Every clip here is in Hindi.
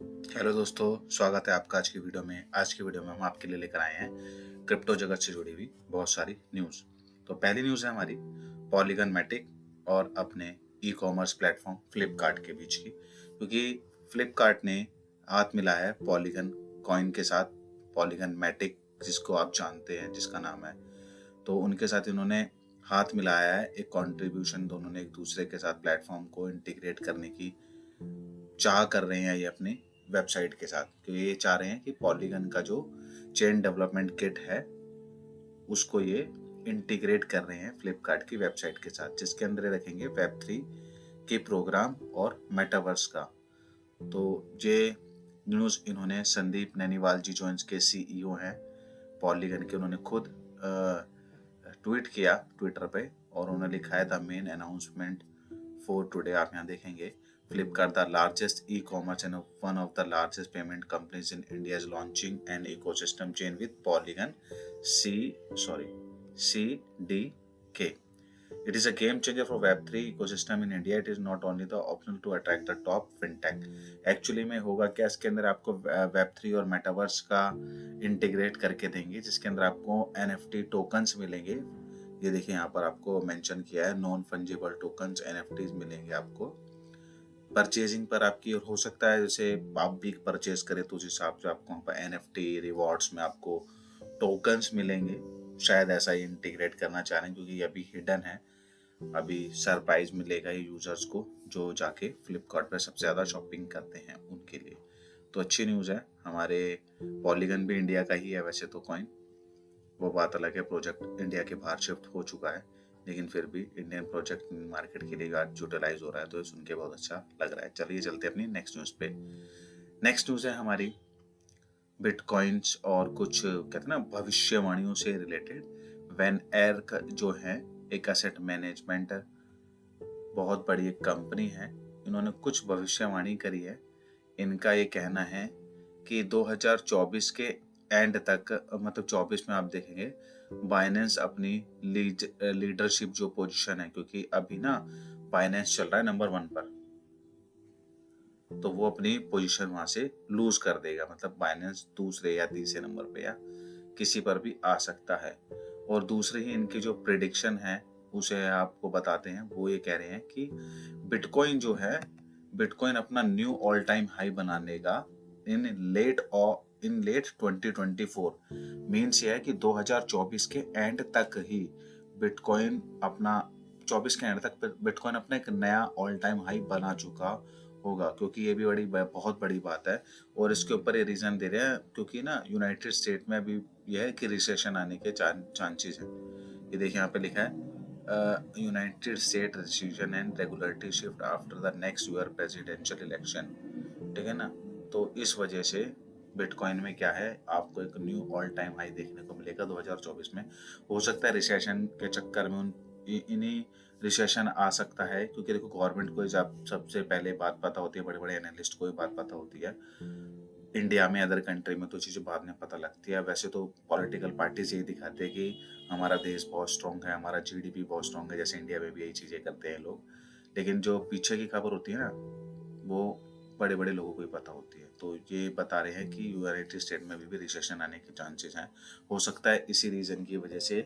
हेलो दोस्तों, स्वागत है आपका आज की वीडियो में। आज की वीडियो में हम आपके लिए लेकर आए हैं क्रिप्टो जगत से जुड़ी हुई बहुत सारी न्यूज़। तो पहली न्यूज़ है हमारी पॉलीगन मैटिक और अपने ई कॉमर्स प्लेटफॉर्म फ्लिपकार्ट के बीच की, क्योंकि फ्लिपकार्ट ने हाथ मिलाया है पॉलीगन कॉइन के साथ। पॉलीगन मैटिक जिसको आप जानते हैं, जिसका नाम है, तो उनके साथ इन्होंने हाथ मिलाया है। एक कंट्रीब्यूशन दोनों ने एक दूसरे के साथ प्लेटफॉर्म को इंटीग्रेट करने की चाह कर रहे हैं ये अपनी वेबसाइट के साथ, क्योंकि ये चाह रहे हैं कि पॉलीगन का जो चेन डेवलपमेंट किट है उसको ये इंटीग्रेट कर रहे हैं फ्लिपकार्ट की वेबसाइट के साथ, जिसके अंदर ये रखेंगे वेब 3 के प्रोग्राम और मेटावर्स का। तो ये न्यूज़ इन्होंने संदीप नैनीवाल जी, जो इनके सीईओ हैं पॉलीगन के, उन्होंने खुद ट्वीट किया ट्विटर पे, और उन्होंने लिखा है the main announcement for today. आप यहाँ देखेंगे Flipkart, the largest e-commerce and one of the largest payment companies in India, is launching an ecosystem chain with Polygon CDK. It is a game changer for Web3 ecosystem in India. It is not only the optional to attract the top fintech. Actually में होगा क्या, इसके अंदर आपको Web3 और मेटावर्स का इंटीग्रेट करके देंगे, जिसके अंदर आपको NFT टोकन्स मिलेंगे। ये देखिए यहाँ पर आपको मेंशन किया है, नॉन फंजिबल टोकन्स NFTs मिलेंगे आपको परचेजिंग पर आपकी। और हो सकता है जैसे आप भी परचेज करें तो उस हिसाब से आपको वहाँ पर NFT रिवॉर्ड्स में आपको टोकन्स मिलेंगे। शायद ऐसा ही इंटीग्रेट करना चाह रहे हैं, क्योंकि ये अभी हिडन है। अभी सरप्राइज मिलेगा ये यूजर्स को जो जाके फ्लिपकार्ट पर सबसे ज़्यादा शॉपिंग करते हैं उनके लिए। तो अच्छी न्यूज़ है। हमारे पॉलीगन भी इंडिया का ही है वैसे तो कॉइन, वो बात अलग है, प्रोजेक्ट इंडिया के बाहर शिफ्ट हो चुका है, लेकिन फिर भी इंडियन प्रोजेक्ट मार्केट के लिए आज यूटिलाइज हो रहा है, तो सुन के बहुत अच्छा लग रहा है। चलिए चलते अपनी नेक्स्ट न्यूज़ पे। नेक्स्ट न्यूज़ है हमारी बिटकॉइंस और कुछ कहते हैं ना भविष्यवाणियों से रिलेटेड। वैन एयर का जो है एक एसेट मैनेजमेंट बहुत बड़ी एक कंपनी है, इन्होंने कुछ भविष्यवाणी करी है। इनका ये कहना है कि 2024 के एंड तक, मतलब 24 में आप देखेंगे बाइनेंस अपनी लीडरशिप जो पोजीशन है, क्योंकि अभी ना बाइनेंस चल रहा है नंबर 1 पर, तो वो अपनी पोजीशन वहां से लूज कर देगा। मतलब बाइनेंस दूसरे या तीसरे नंबर पे या किसी पर भी आ सकता है। और दूसरी ही इनकी जो प्रिडिक्शन है उसे आपको बताते हैं। वो ये कह रहे हैं कि बिटकॉइन जो है, बिटकॉइन अपना न्यू ऑल टाइम हाई बना लेगा इन लेट 2024। मीन्स ये है कि 2024 के एंड तक ही बिटकॉइन अपना 24 के एंड तक बिटकॉइन अपना एक नया ऑल टाइम हाई बना चुका होगा, क्योंकि ये भी बहुत बड़ी बात है। और इसके ऊपर ये रीजन दे रहे हैं क्योंकि ना यूनाइटेड स्टेट में अभी यह है कि रिसेशन आने के चांसेस हैं। ये देखिए यहाँ पे लिखा है United state recession and regulatory shift after the next year presidential election. ठीक है ना, तो इस वजह से बिटकॉइन में क्या है, आपको एक न्यू ऑल टाइम हाई देखने को मिलेगा 2024 में। हो सकता है रिसेशन के चक्कर में इन्हीं रिसेशन आ सकता है, क्योंकि देखो गवर्नमेंट को जब सबसे पहले बात पता होती है, बड़े बड़े एनालिस्ट को भी बात पता होती है। इंडिया में, अदर कंट्री में तो चीज़ें बाद में पता लगती है। वैसे तो पॉलिटिकल पार्टीज यही दिखाते हैं कि हमारा देश बहुत स्ट्रांग है, हमारा जीडीपी बहुत स्ट्रांग है, जैसे इंडिया में भी यही चीज़ें करते हैं लोग। लेकिन जो पीछे की खबर होती है ना, वो बड़े बड़े लोगों को ही पता होती है। तो ये बता रहे हैं कि यूनाइटेड स्टेट में भी रिसेशन आने के चांसेस हैं। हो सकता है इसी रीजन की वजह से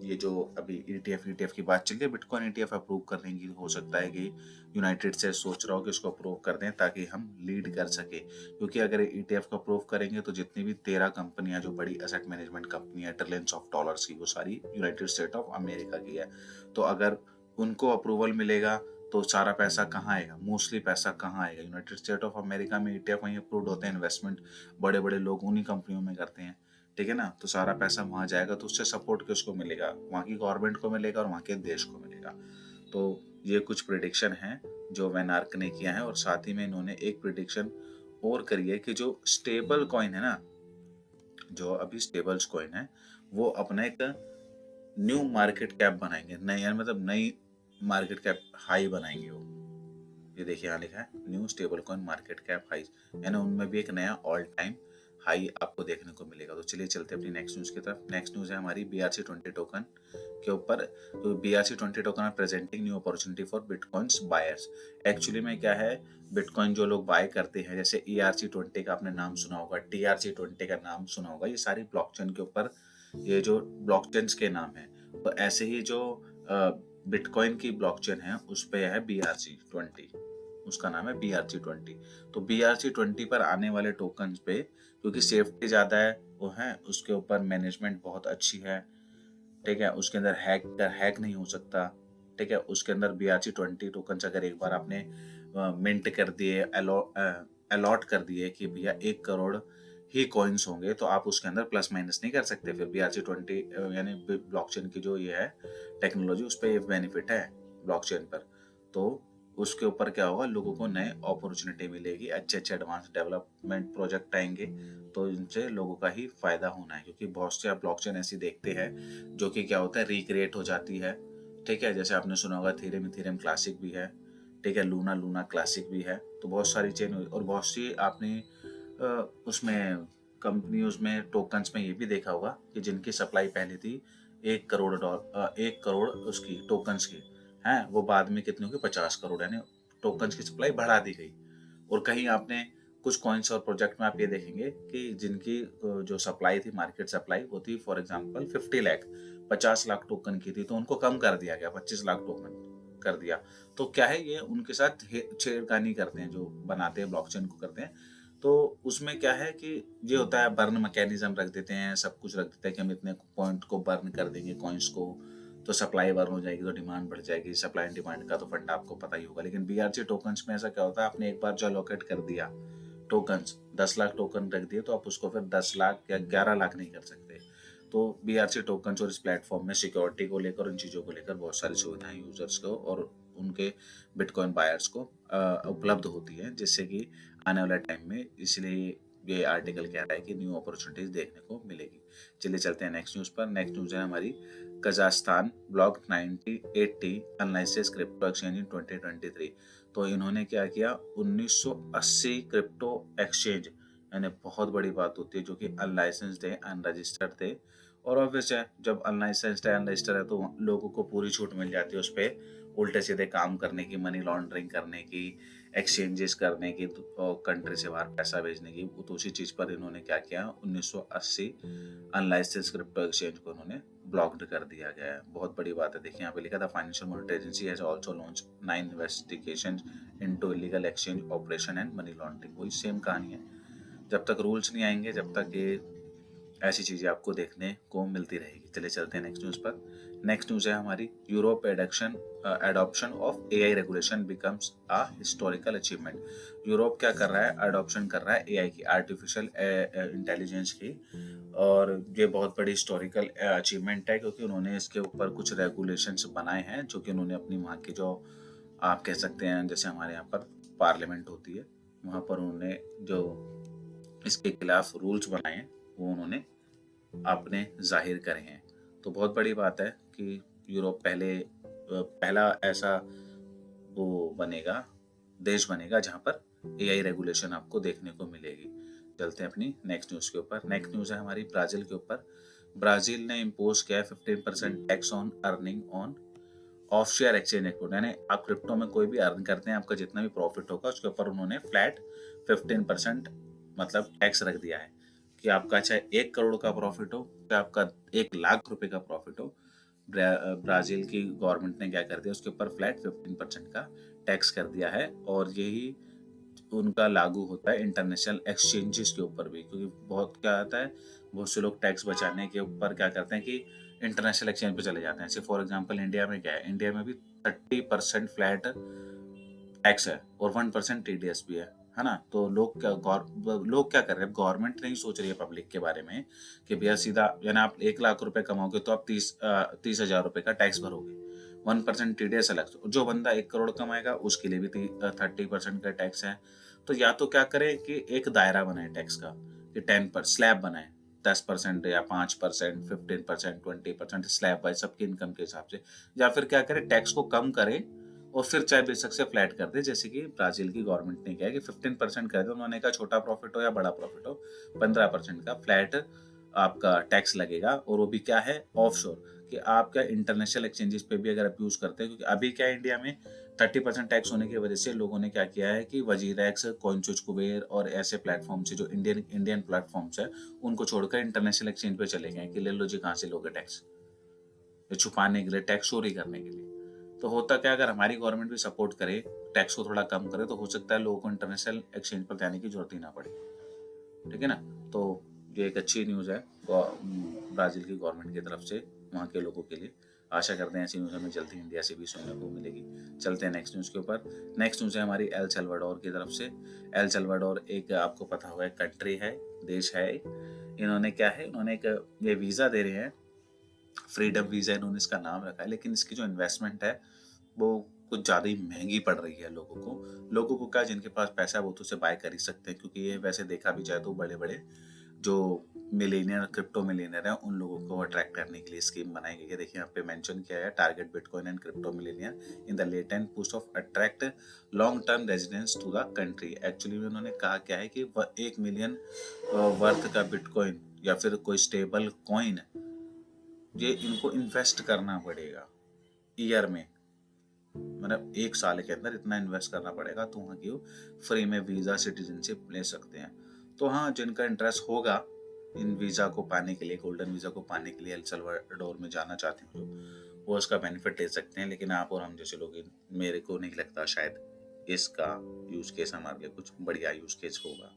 ये जो अभी ईटीएफ की बात चल रही है, बिटकॉइन ईटीएफ अप्रूव करने की, हो सकता है कि यूनाइटेड स्टेट सोच रहा हो कि इसको अप्रूव कर दें ताकि हम लीड कर सके। क्योंकि अगर ईटीएफ को अप्रूव करेंगे तो जितनी भी 13 कंपनियां जो बड़ी एसेट मैनेजमेंट कंपनी है ट्रिलियंस ऑफ डॉलर्स की, वो सारी यूनाइटेड स्टेट ऑफ अमेरिका की है। तो अगर उनको अप्रूवल मिलेगा तो सारा पैसा कहाँ आएगा, मोस्टली पैसा कहाँ आएगा, यूनाइटेड स्टेट ऑफ अमेरिका में ईटीएफ वहीं अप्रूव होते हैं। इन्वेस्टमेंट बड़े बड़े लोग उन्हीं कंपनियों में करते हैं। ठीक है ना, तो सारा पैसा वहां जाएगा, तो उससे सपोर्ट किसको मिलेगा, वहां की गवर्नमेंट को मिलेगा और वहां के देश को मिलेगा। तो ये कुछ प्रिडिक्शन है जो वैनार्क ने किया है। और साथ ही में इन्होंने एक प्रिडिक्शन और करी है कि जो स्टेबल कॉइन है ना, जो अभी स्टेबल्स कॉइन है, वो अपना एक न्यू मार्केट कैप बनाएंगे, नई, यानी मतलब नई मार्केट कैप हाई बनाएंगे वो। ये देखिए यहाँ लिखा है new stable coin market cap high, यानी उनमें भी एक नया ऑल टाइम हाई आपको देखने को मिलेगा। तो चलिए चलते हैं अपनी नेक्स्ट न्यूज़ की तरफ। नेक्स्ट न्यूज़ है हमारी BRC20 टोकन के ऊपर। तो BRC20 token are presenting new opportunity for bitcoins buyers. Actually में क्या है, बिटकॉइन जो लोग बाय करते हैं, जैसे ERC20 का आपने नाम सुना होगा, TRC20 का नाम सुना होगा, ये सारी ब्लॉकचेन के ऊपर, ये जो ब्लॉकचेन्स के नाम है। तो ऐसे ही जो बिटकॉइन की ब्लॉकचेन है उस पे है BRC20, उसका नाम है BRC20। तो BRC20 पर आने वाले टोकन पे, क्योंकि सेफ्टी ज़्यादा है वो है, उसके ऊपर मैनेजमेंट बहुत अच्छी है, ठीक है, उसके अंदर हैक नहीं हो सकता, ठीक है, उसके अंदर BRC20 टोकन अगर एक बार आपने मिंट कर दिए, अलॉट कर दिए कि भैया 1 करोड़ ही कॉइन्स होंगे, तो आप उसके अंदर प्लस माइनस नहीं कर सकते। फिर BRC20 यानी ब्लॉकचेन की जो ये है टेक्नोलॉजी, उस पर ये बेनिफिट है ब्लॉकचेन पर। तो उसके ऊपर क्या होगा, लोगों को नए अपॉर्चुनिटी मिलेगी, अच्छे अच्छे एडवांस डेवलपमेंट प्रोजेक्ट आएंगे, तो इनसे लोगों का ही फायदा होना है। क्योंकि बहुत से आप ब्लॉकचेन ऐसी देखते हैं जो कि क्या होता है, रिक्रिएट हो जाती है, ठीक है, जैसे आपने सुना होगा थीरम क्लासिक भी है, ठीक है, लूना क्लासिक भी है। तो बहुत सारी चेन और बहुत सी आपने उसमें कंपनी, उसमें टोकन्स में ये भी देखा होगा कि जिनकी सप्लाई पहले थी 1 करोड़ उसकी टोकन्स की, हैं, वो बाद में कितनी होगी, 50 करोड़, यानी टोकन्स की सप्लाई बढ़ा दी गई। और कहीं आपने कुछ कॉइन्स और प्रोजेक्ट में आप ये देखेंगे कि जिनकी जो सप्लाई थी, मार्केट सप्लाई, वो थी for example 50 lakh, 50 lakh token की थी, तो उनको कम कर दिया गया, 25 लाख टोकन कर दिया। तो क्या है, ये उनके साथ छेड़खानी करते हैं, जो बनाते हैं ब्लॉकचेन को करते हैं। तो उसमें क्या है कि ये होता है, बर्न मैकेनिज्म रख देते हैं, सब कुछ रख देते हैं कि हम इतने पॉइंट को बर्न कर देंगे कॉइन्स को, तो सप्लाई बर्न हो जाएगी, तो डिमांड बढ़ जाएगी। सप्लाई एंड डिमांड का तो फंडा आपको पता ही होगा। लेकिन BRC टोकन्स में ऐसा क्या होता है, आपने एक बार जो अलोकेट कर दिया टोकन्स, 10 लाख टोकन रख दिए, तो आप उसको फिर 10 लाख या 11 लाख नहीं कर सकते। तो BRC टोकन्स और इस प्लेटफॉर्म में सिक्योरिटी को लेकर, उन चीज़ों को लेकर बहुत सारी सुविधाएं यूजर्स को और उनके बिटकॉइन बायर्स को उपलब्ध होती है, जिससे कि आने वाले टाइम में, इसलिए ये आर्टिकल कह रहा है कि न्यू अपॉर्चुनिटीज देखने को मिलेगी। चलिए चलते हैं नेक्स्ट न्यूज़ पर। नेक्स्ट न्यूज़ है हमारी, Kazakhstan block 9080 unlicensed crypto exchange इन 2023। तो इन्होंने क्या किया, 1980 क्रिप्टो एक्सचेंज, यानी बहुत बड़ी बात होती है, जो कि अनलाइसेंस्ड है, अनरजिस्टर्ड थे। और ऑब्वियस है, जब अनलाइसेंस्ड है, अनरजिस्टर्ड है, तो लोगों को पूरी छूट मिल जाती है उस पर उल्टे सीधे काम करने की, मनी लॉन्ड्रिंग करने की, एक्सचेंजेस करने की, कंट्री से बाहर पैसा भेजने की। तो उसी चीज़ पर इन्होंने क्या किया, 1980 अनलाइसेंस क्रिप्टो एक्सचेंज को इन्होंने ब्लॉक्ड कर दिया गया है। बहुत बड़ी बात है। देखिए यहाँ पे लिखा था, financial monetary agency has also launch 9 investigation into illegal exchange operation and money laundering. वही सेम कहानी है, जब तक रूल्स नहीं आएंगे, जब तक ये ऐसी चीज़ें आपको देखने को मिलती रहेगी। चलिए चलते हैं नेक्स्ट न्यूज़ पर। नेक्स्ट न्यूज़ है हमारी, Europe adoption of AI regulation becomes a historical achievement. Europe क्या कर रहा है, अडॉप्शन कर रहा है AI की, आर्टिफिशियल इंटेलिजेंस की। और ये बहुत बड़ी हिस्टोरिकल अचीवमेंट है, क्योंकि उन्होंने इसके ऊपर कुछ रेगुलेशंस बनाए हैं, जो कि उन्होंने अपनी वहाँ की, जो आप कह सकते हैं, जैसे हमारे यहाँ पर पार्लियामेंट होती है, वहाँ पर उन्होंने जो इसके खिलाफ रूल्स बनाए हैं, वो उन्होंने आपने जाहिर करे हैं। तो बहुत बड़ी बात है कि यूरोप पहला ऐसा वो बनेगा, देश बनेगा, जहाँ पर AI रेगुलेशन आपको देखने को मिलेगी। चलते हैं अपनी नेक्स्ट न्यूज़ के ऊपर। नेक्स्ट न्यूज़ है हमारी ब्राज़ील के ऊपर। ब्राज़ील ने इम्पोज किया है 15% tax on earning on off share exchange export, यानी आप क्रिप्टो में कोई भी अर्न करते हैं, आपका जितना भी प्रॉफिट होगा उसके ऊपर उन्होंने फ्लैट 15% मतलब टैक्स रख दिया है। कि आपका चाहे 1 करोड़ का प्रॉफिट हो, चाहे आपका 1 लाख रुपए का प्रॉफिट हो, ब्राजील की गवर्नमेंट ने क्या कर दिया, उसके ऊपर फ्लैट 15% का टैक्स कर दिया है। और यही उनका लागू होता है इंटरनेशनल एक्सचेंजेस के ऊपर भी, क्योंकि बहुत क्या आता है, बहुत से लोग टैक्स बचाने के ऊपर क्या करते हैं कि इंटरनेशनल एक्सचेंज पे चले जाते हैं। जैसे फॉर एग्जांपल इंडिया में क्या है, इंडिया में भी 30% फ्लैट टैक्स है और 1% TDS भी है ना। तो लोग क्या कर रहे हैं, गवर्नमेंट नहीं सोच रही है पब्लिक के बारे में कि भैया सीधा, यानी आप 1 लाख रुपए कमाओगे तो आप 30,000 रुपए का टैक्स भरोगे, 1% TDS अलग। जो बंदा 1 करोड़ कमाएगा उसके लिए भी 30% का टैक्स है। तो या तो क्या करे कि एक दायरा बनाए टैक्स का, कि 10% स्लैब बनाए, 10% या 5%, 15%, 20% स्लैब बाय सबकी इनकम के हिसाब से। या फिर क्या करे, टैक्स को कम करे और फिर चाहे बेशक से फ्लैट कर दे, जैसे कि ब्राजील की गवर्नमेंट ने किया है कि 15% कर दे। उन्होंने कहा छोटा प्रॉफिट हो या बड़ा प्रॉफिट हो, 15% का फ्लैट आपका टैक्स लगेगा। और वो भी क्या है, ऑफशोर, कि आप क्या इंटरनेशनल एक्सचेंजेस पे भी अगर आप यूज करते हैं, क्योंकि अभी क्या है इंडिया में 30% टैक्स होने की वजह से लोगों ने क्या किया है कि वजीरेक्स, कॉइनचुच कुबेर और ऐसे प्लेटफॉर्म से जो इंडियन प्लेटफॉर्म्स है उनको छोड़कर इंटरनेशनल एक्सचेंज पे चले गए कि ले लो जी कहाँ से लोगे टैक्स, छुपाने के लिए, टैक्स चोरी करने के लिए। तो होता क्या, अगर हमारी गवर्नमेंट भी सपोर्ट करे, टैक्स को थोड़ा कम करे, तो हो सकता है लोगों को इंटरनेशनल एक्सचेंज पर जाने की जरूरत ही ना पड़े। ठीक है ना। तो ये एक अच्छी न्यूज़ है ब्राज़ील की गवर्नमेंट की तरफ से वहाँ के लोगों के लिए। आशा करते हैं ऐसी न्यूज़ हमें जल्दी इंडिया से भी सुनने को मिलेगी। चलते हैं नेक्स्ट न्यूज़ के ऊपर। नेक्स्ट न्यूज़ है हमारी एल सल्वाडोर की तरफ से। एल सल्वाडोर एक आपको पता होगा एक कंट्री है, देश है। इन्होंने क्या है, इन्होंने एक ये वीज़ा दे रहे हैं, फ्रीडम वीज़ा इन्होंने इसका नाम रखा है, लेकिन इसकी जो इन्वेस्टमेंट है वो कुछ ज़्यादा ही महंगी पड़ रही है लोगों को। लोगों को क्या, जिनके पास पैसा है वो तो उसे बाय कर ही सकते हैं, क्योंकि ये वैसे देखा भी जाए तो बड़े बड़े जो मिलेनियर, क्रिप्टो मिलेनियर हैं, उन लोगों को अट्रैक्ट करने के लिए स्कीम बनाई गई है। देखिए यहाँ पे मेंशन किया है, target bitcoin and crypto millionaire in the latent push of attract long term residence to the country. Actually में उन्होंने कहा क्या है कि 1 मिलियन वर्थ का बिटकॉइन या फिर कोई स्टेबल कॉइन, ये इनको इन्वेस्ट करना पड़ेगा ईयर में, मतलब 1 साल के अंदर इतना इन्वेस्ट करना पड़ेगा, तो वहाँ की फ्री में वीज़ा सिटीजनशिप ले सकते हैं। तो हाँ, जिनका इंटरेस्ट होगा इन वीज़ा को पाने के लिए, गोल्डन वीज़ा को पाने के लिए, एल सल्वाडोर में जाना चाहते हैं जो, वो इसका बेनिफिट ले सकते हैं। लेकिन आप और हम जैसे लोग, मेरे को नहीं लगता शायद इसका यूज़ केस हमारे लिए कुछ बढ़िया यूज़ केस होगा।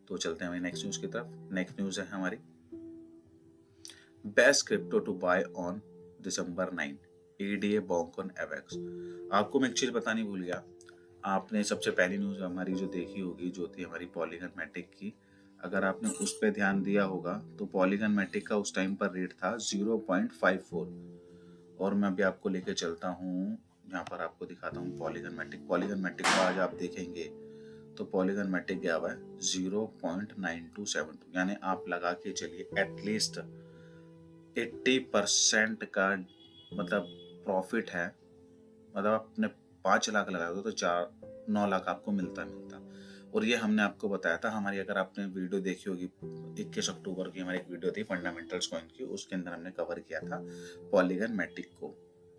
तो चलते हैं हमारी नेक्स्ट न्यूज़ की तरफ। नेक्स्ट न्यूज़ है हमारी, best crypto to buy on December 9, ADA Bonk on AVAX. आपको मैं एक चीज़ बतानी भूल गया, आपने सबसे पहली न्यूज़ हमारी जो देखी होगी जो थी हमारी पॉलीगन मैटिक की, अगर आपने उस पर ध्यान दिया होगा तो पॉलीगन मैटिक का उस टाइम पर रेट था 0.54। और मैं अभी आपको लेके चलता हूँ, यहाँ पर आपको दिखाता हूँ पॉलीगन मैटिक। पॉलीगन मैटिक को आज आप देखेंगे तो पॉलीगन मैटिक गया हुआ है 0.9272, यानी आप लगा के चलिए एटलीस्ट 80% का मतलब प्रॉफिट है। मतलब आपने 5 लाख लगाए हो तो 9 लाख आपको मिलता। और ये हमने आपको बताया था हमारी, अगर आपने वीडियो देखी होगी 21 अक्टूबर की हमारी एक वीडियो थी फंडामेंटल्स कॉइन की, उसके अंदर हमने कवर किया था पॉलीगन मैटिक को।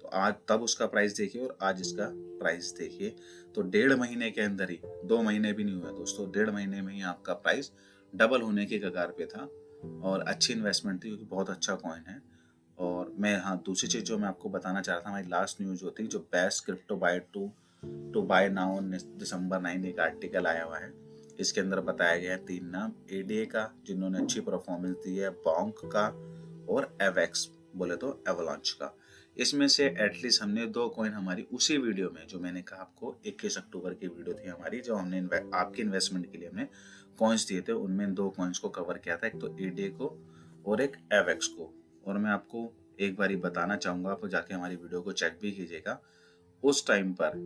तो आज तब उसका प्राइस देखिए और आज इसका प्राइस देखिए, तो 1.5 महीने के अंदर ही, 2 महीने भी नहीं हुआ दोस्तों, 1.5 महीने में ही आपका प्राइस डबल होने के कगार पे था। और अच्छी इन्वेस्टमेंट थी क्योंकि बहुत अच्छा कॉइन है। और मैं, हाँ, दूसरी चीज़ जो मैं आपको बताना चाह रहा था, हमारी लास्ट न्यूज़ जो थी, जो best crypto buy to buy now December 9 एक आर्टिकल आया हुआ है। इसके अंदर बताया गया है 3 नाम, एडीए का जिन्होंने अच्छी परफॉर्मेंस दी है, बॉन्क का, और एवेक्स बोले तो एवलांच का। इसमें से एटलीस्ट हमने 2 कॉइन हमारी उसी वीडियो में, जो मैंने कहा आपको 21 अक्टूबर की वीडियो थी हमारी, जो हमने आपके इन्वेस्टमेंट के लिए हमने कॉइन्स दिए थे, उनमें 2 कॉइन्स को कवर किया था, एक तो एडीए को और एक एवेक्स को। और मैं आपको एक बारी बताना चाहूँगा, आप जाके हमारी वीडियो को चेक भी कीजिएगा। उस टाइम पर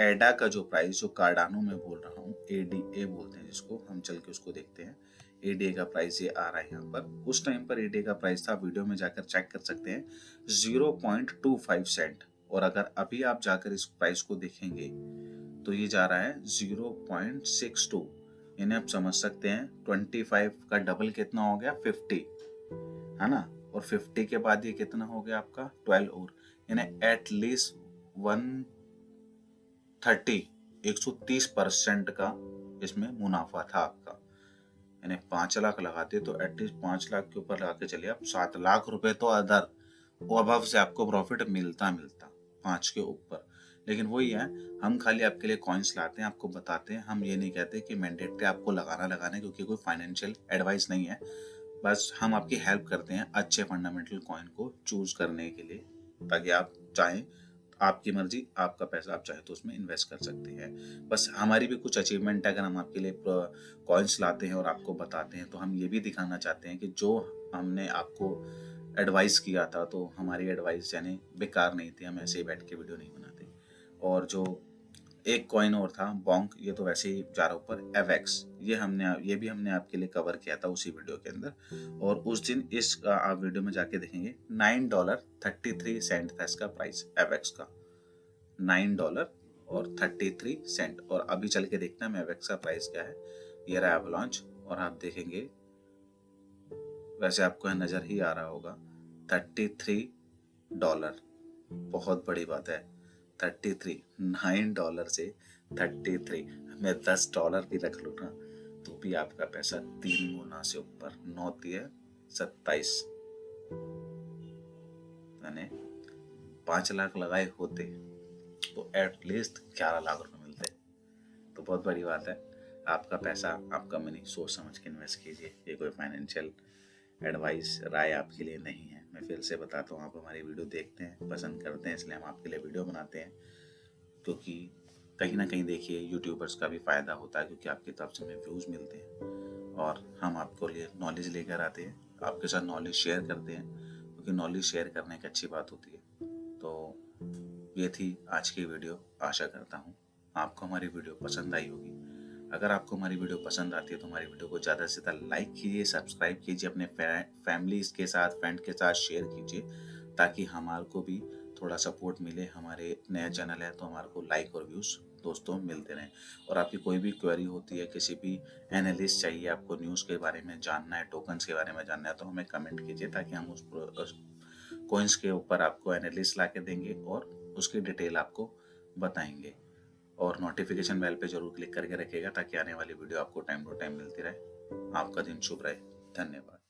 एडा का जो प्राइस, जो कार्डानो में बोल रहा हूँ, एडीए बोलते हैं जिसको, हम चल के उसको देखते हैं। एडीए का प्राइस ये आ रहा है यहाँ पर। उस टाइम पर एडीए का प्राइस था, वीडियो में जाकर चेक कर सकते हैं, 0.25 सेंट। और अगर अभी आप जाकर इस प्राइस को देखेंगे तो ये जा रहा है 0.62। यानी आप समझ सकते हैं 25 का डबल कितना हो गया, 50, है ना। और 50 के बाद ये कितना हो गया आपका 12, और यानी एटलीस्ट 130% का इसमें मुनाफा था आपका। यानी 5 लाख लगाते तो एटलीस्ट 5 लाख के ऊपर लगा के चलिए आप, 7 लाख रुपए तो अदर अबव से आपको प्रॉफिट मिलता 5 के ऊपर। लेकिन वही है, हम खाली आपके लिए कॉइन्स लाते हैं, आपको बताते हैं, हम ये नहीं कहते कि मैंडेटरी आपको लगाना, क्योंकि कोई फाइनेंशियल एडवाइस नहीं है। बस हम आपकी हेल्प करते हैं अच्छे फंडामेंटल कॉइन को चूज करने के लिए, ताकि आप चाहें, आपकी मर्जी, आपका पैसा, आप चाहे तो उसमें इन्वेस्ट कर सकते हैं। बस हमारी भी कुछ अचीवमेंट है, अगर हम आपके लिए कॉइन्स लाते हैं और आपको बताते हैं, तो हम ये भी दिखाना चाहते हैं कि जो हमने आपको एडवाइस किया था, तो हमारी एडवाइस यानी बेकार नहीं थी, हम ऐसे ही बैठ के वीडियो नहीं बनाते। और जो एक कॉइन और था बॉन्क, ये तो वैसे ही जा रहा ऊपर, एवेक्स, ये भी हमने आपके लिए कवर किया था उसी वीडियो के अंदर। और उस दिन इस आप वीडियो में जाके देखेंगे $9.33 था इसका प्राइस, एवेक्स का। $9 और 33 सेंट। और अभी चल के देखना है मैवेक्स का प्राइस क्या है। ये रहा एवलांच, और आप देखेंगे, वैसे आपको नज़र ही आ रहा होगा, $33। बहुत बड़ी बात है, 33, $9 से 33। मैं $10 भी रख लूँ ना, तो भी आपका पैसा 3 गुना से ऊपर, 9×3 = 27, मैंने 5 लाख लगाए होते तो एटलीस्ट 11 लाख रुपए मिलते। तो बहुत बड़ी बात है। आपका पैसा, आपका मनी सोच समझ के इन्वेस्ट कीजिए। ये कोई फाइनेंशियल एडवाइस, राय आपके लिए नहीं है। मैं फिर से बताता हूँ, आप हमारी वीडियो देखते हैं, पसंद करते हैं, इसलिए हम आपके लिए वीडियो बनाते हैं। क्योंकि कहीं ना कहीं देखिए यूट्यूबर्स का भी फ़ायदा होता है, क्योंकि आपकी तरफ से हमें व्यूज़ मिलते हैं और हम आपको लिए नॉलेज लेकर आते हैं, आपके साथ नॉलेज शेयर करते हैं, क्योंकि नॉलेज शेयर करने एक अच्छी बात होती है। तो ये थी आज की वीडियो। आशा करता हूँ आपको हमारी वीडियो पसंद आई होगी। अगर आपको हमारी वीडियो पसंद आती है तो हमारी वीडियो को ज़्यादा से ज़्यादा लाइक कीजिए, सब्सक्राइब कीजिए, अपने फैमिलीज़ के साथ, फ्रेंड के साथ शेयर कीजिए, ताकि हमारे को भी थोड़ा सपोर्ट मिले। हमारे नया चैनल है तो हमारे को लाइक और व्यूज़ दोस्तों मिलते रहें। और आपकी कोई भी क्वेरी होती है, किसी भी एनालिस्ट चाहिए, आपको न्यूज़ के बारे में जानना है, टोकन्स के बारे में जानना है, तो हमें कमेंट कीजिए, ताकि हम उस कॉइन्स के ऊपर आपको एनालिस्ट ला के देंगे और उसकी डिटेल आपको बताएंगे। और नोटिफिकेशन बेल पे जरूर क्लिक करके रखिएगा, ताकि आने वाली वीडियो आपको टाइम टू टाइम मिलती रहे। आपका दिन शुभ रहे। धन्यवाद।